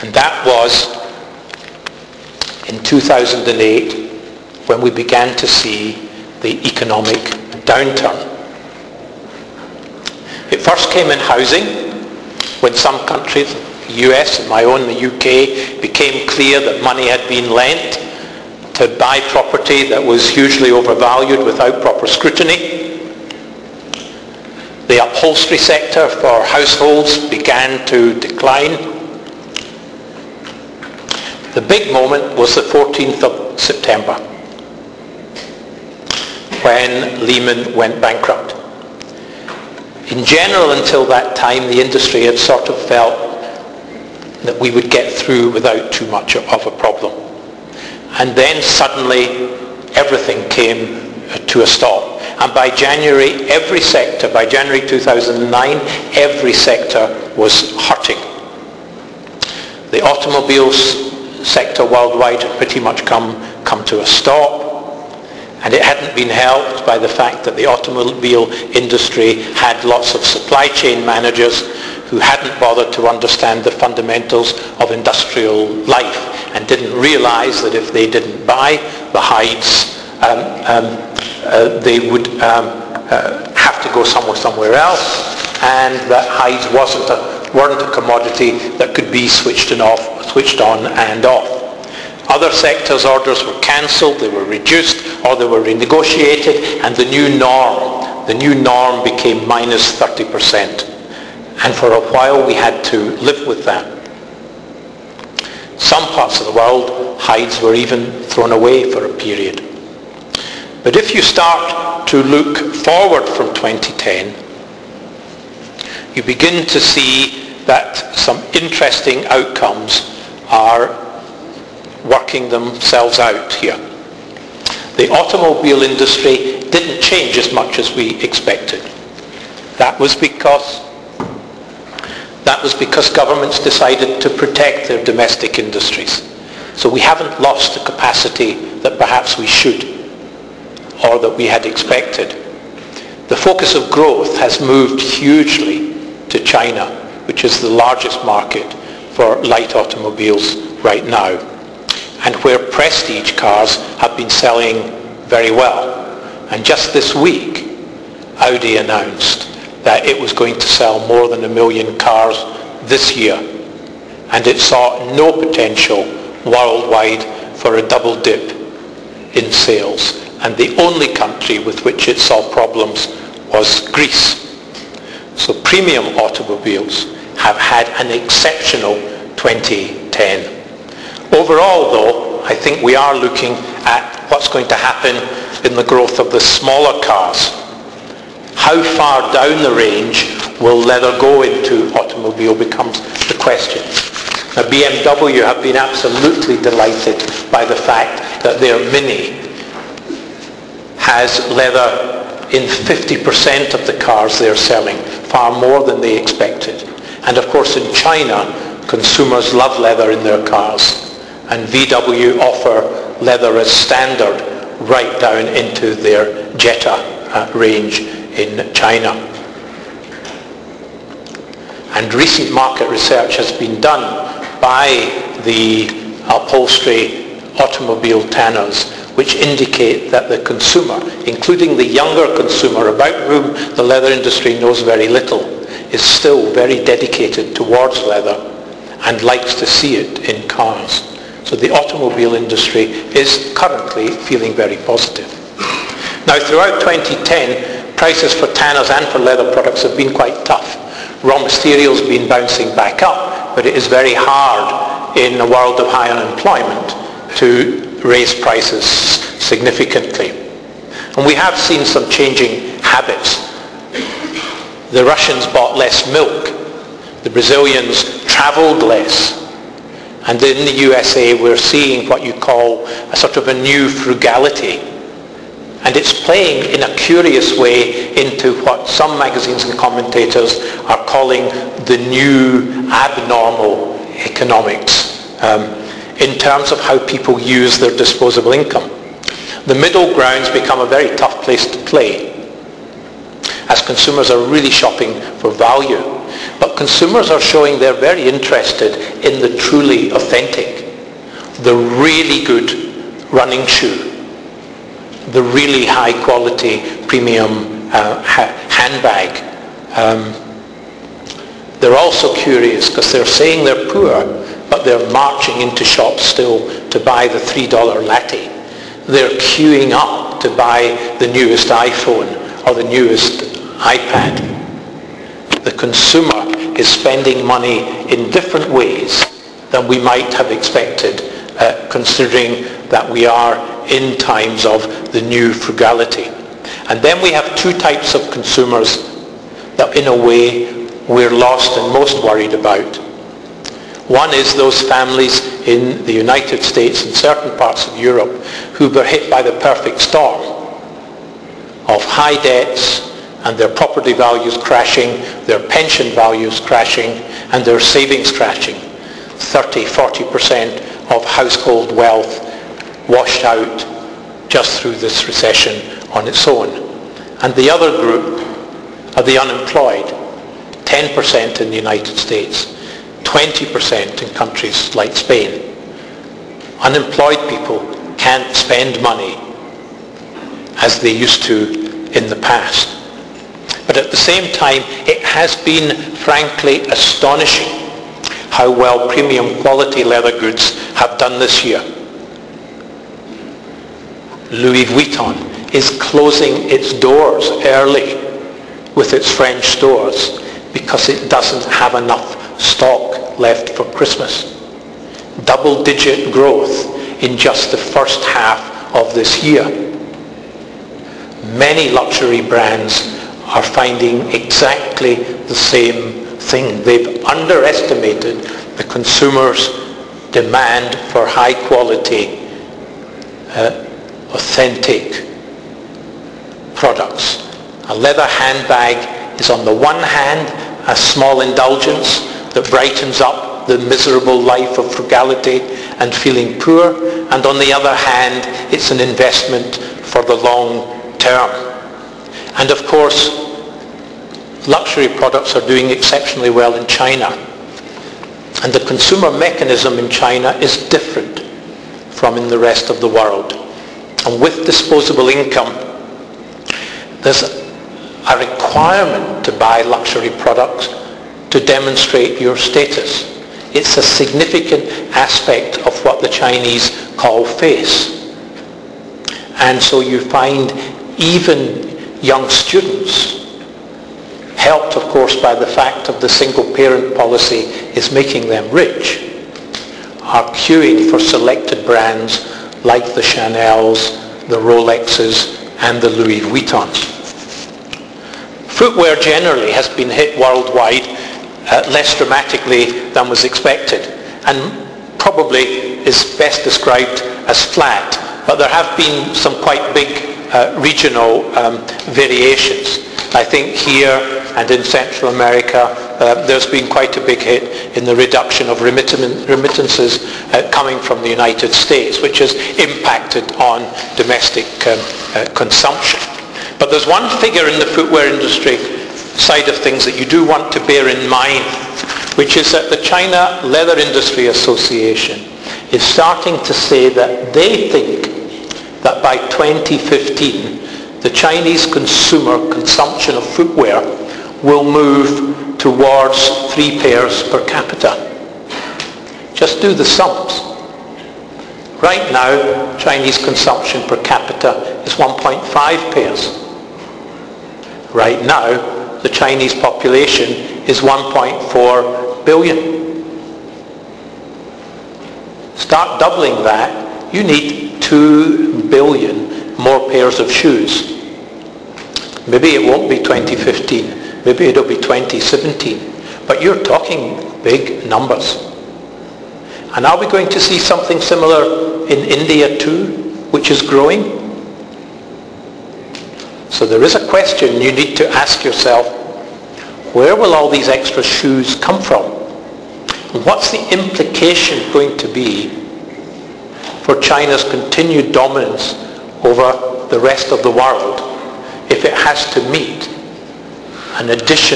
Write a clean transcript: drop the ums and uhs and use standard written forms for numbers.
And that was in 2008 when we began to see the economic downturn. It first came in housing, when some countries, the US and my own, the UK, became clear that money had been lent to buy property that was hugely overvalued without proper scrutiny. The upholstery sector for households began to decline. The big moment was the 14th of September, when Lehman went bankrupt. In general, until that time, the industry had sort of felt that we would get through without too much of a problem. And then suddenly, everything came to a stop. And by January, every sector, by January 2009, every sector was hurting. The automobiles sector worldwide had pretty much come to a stop. And it hadn't been helped by the fact that the automobile industry had lots of supply chain managers who hadn't bothered to understand the fundamentals of industrial life and didn't realize that if they didn't buy the hides, they would have to go somewhere else, and that hides weren't a commodity that could be switched on and off. Other sectors' orders were cancelled, they were reduced, or they were renegotiated, and the new norm became minus 30%. And for a while we had to live with that. Some parts of the world, hides were even thrown away for a period. But if you start to look forward from 2010, you begin to see that some interesting outcomes are working themselves out here. The automobile industry didn't change as much as we expected. That was because governments decided to protect their domestic industries. So we haven't lost the capacity that perhaps we should, or that we had expected. The focus of growth has moved hugely to China, which is the largest market for light automobiles right now, and where prestige cars have been selling very well. And just this week, Audi announced that it was going to sell more than 1 million cars this year, and it saw no potential worldwide for a double dip in sales. And the only country with which it saw problems was Greece. So premium automobiles have had an exceptional 2010. Overall, though, I think we are looking at what's going to happen in the growth of the smaller cars. How far down the range will leather go into automobile becomes the question. Now, BMW have been absolutely delighted by the fact that their Mini has leather in 50% of the cars they're selling, far more than they expected. And of course in China, consumers love leather in their cars, and VW offer leather as standard right down into their Jetta range in China. And recent market research has been done by the upholstery automobile tanners, which indicate that the consumer, including the younger consumer about whom the leather industry knows very little, is still very dedicated towards leather and likes to see it in cars. So the automobile industry is currently feeling very positive. Now, throughout 2010, prices for tanners and for leather products have been quite tough. Raw materials have been bouncing back up, but it is very hard in a world of high unemployment to raise prices significantly. And we have seen some changing habits. The Russians bought less milk. The Brazilians traveled less. And in the USA, we're seeing what you call a sort of a new frugality. And it's playing in a curious way into what some magazines and commentators are calling the new abnormal economics, in terms of how people use their disposable income. The middle ground's become a very tough place to play, as consumers are really shopping for value. But consumers are showing they're very interested in the truly authentic, the really good running shoe, the really high quality premium handbag. They're also curious because they're saying they're poor, but they're marching into shops still to buy the $3 latte. They're queuing up to buy the newest iPhone or the newest iPad. The consumer is spending money in different ways than we might have expected, considering that we are in times of the new frugality. And then we have two types of consumers that in a way we're lost and most worried about. One is those families in the United States and certain parts of Europe who were hit by the perfect storm of high debts and their property values crashing, their pension values crashing, and their savings crashing. 30-40% of household wealth washed out just through this recession on its own. And the other group are the unemployed, 10% in the United States, 20% in countries like Spain. Unemployed people can't spend money as they used to in the past. But at the same time, it has been frankly astonishing how well premium quality leather goods have done this year. Louis Vuitton is closing its doors early with its French stores because it doesn't have enough stock left for Christmas. Double-digit growth in just the first half of this year. Many luxury brands are finding exactly the same thing. They've underestimated the consumer's demand for high-quality, authentic products. A leather handbag is on the one hand a small indulgence that brightens up the miserable life of frugality and feeling poor, and on the other hand it's an investment for the long term. And of course, luxury products are doing exceptionally well in China. And the consumer mechanism in China is different from in the rest of the world. And with disposable income, there's a requirement to buy luxury products to demonstrate your status. It's a significant aspect of what the Chinese call face. And so you find even young students, helped of course by the fact of the single parent policy is making them rich, are queuing for selected brands like the Chanels, the Rolexes, and the Louis Vuittons. Footwear generally has been hit worldwide less dramatically than was expected, and probably is best described as flat, but there have been some quite big regional variations. I think here and in Central America there's been quite a big hit in the reduction of remittances coming from the United States, which has impacted on domestic consumption. But there's one figure in the footwear industry side of things that you do want to bear in mind, which is that the China Leather Industry Association is starting to say that they think that by 2015 the Chinese consumer consumption of footwear will move towards 3 pairs per capita. Just do the sums. Right now, Chinese consumption per capita is 1.5 pairs. Right now, the Chinese population is 1.4 billion. Start doubling that, you need 2 billion more pairs of shoes. Maybe it won't be 2015, maybe it'll be 2017, but you're talking big numbers. And are we going to see something similar in India too, which is growing? So there is a question you need to ask yourself, where will all these extra shoes come from? What's the implication going to be for China's continued dominance over the rest of the world if it has to meet an addition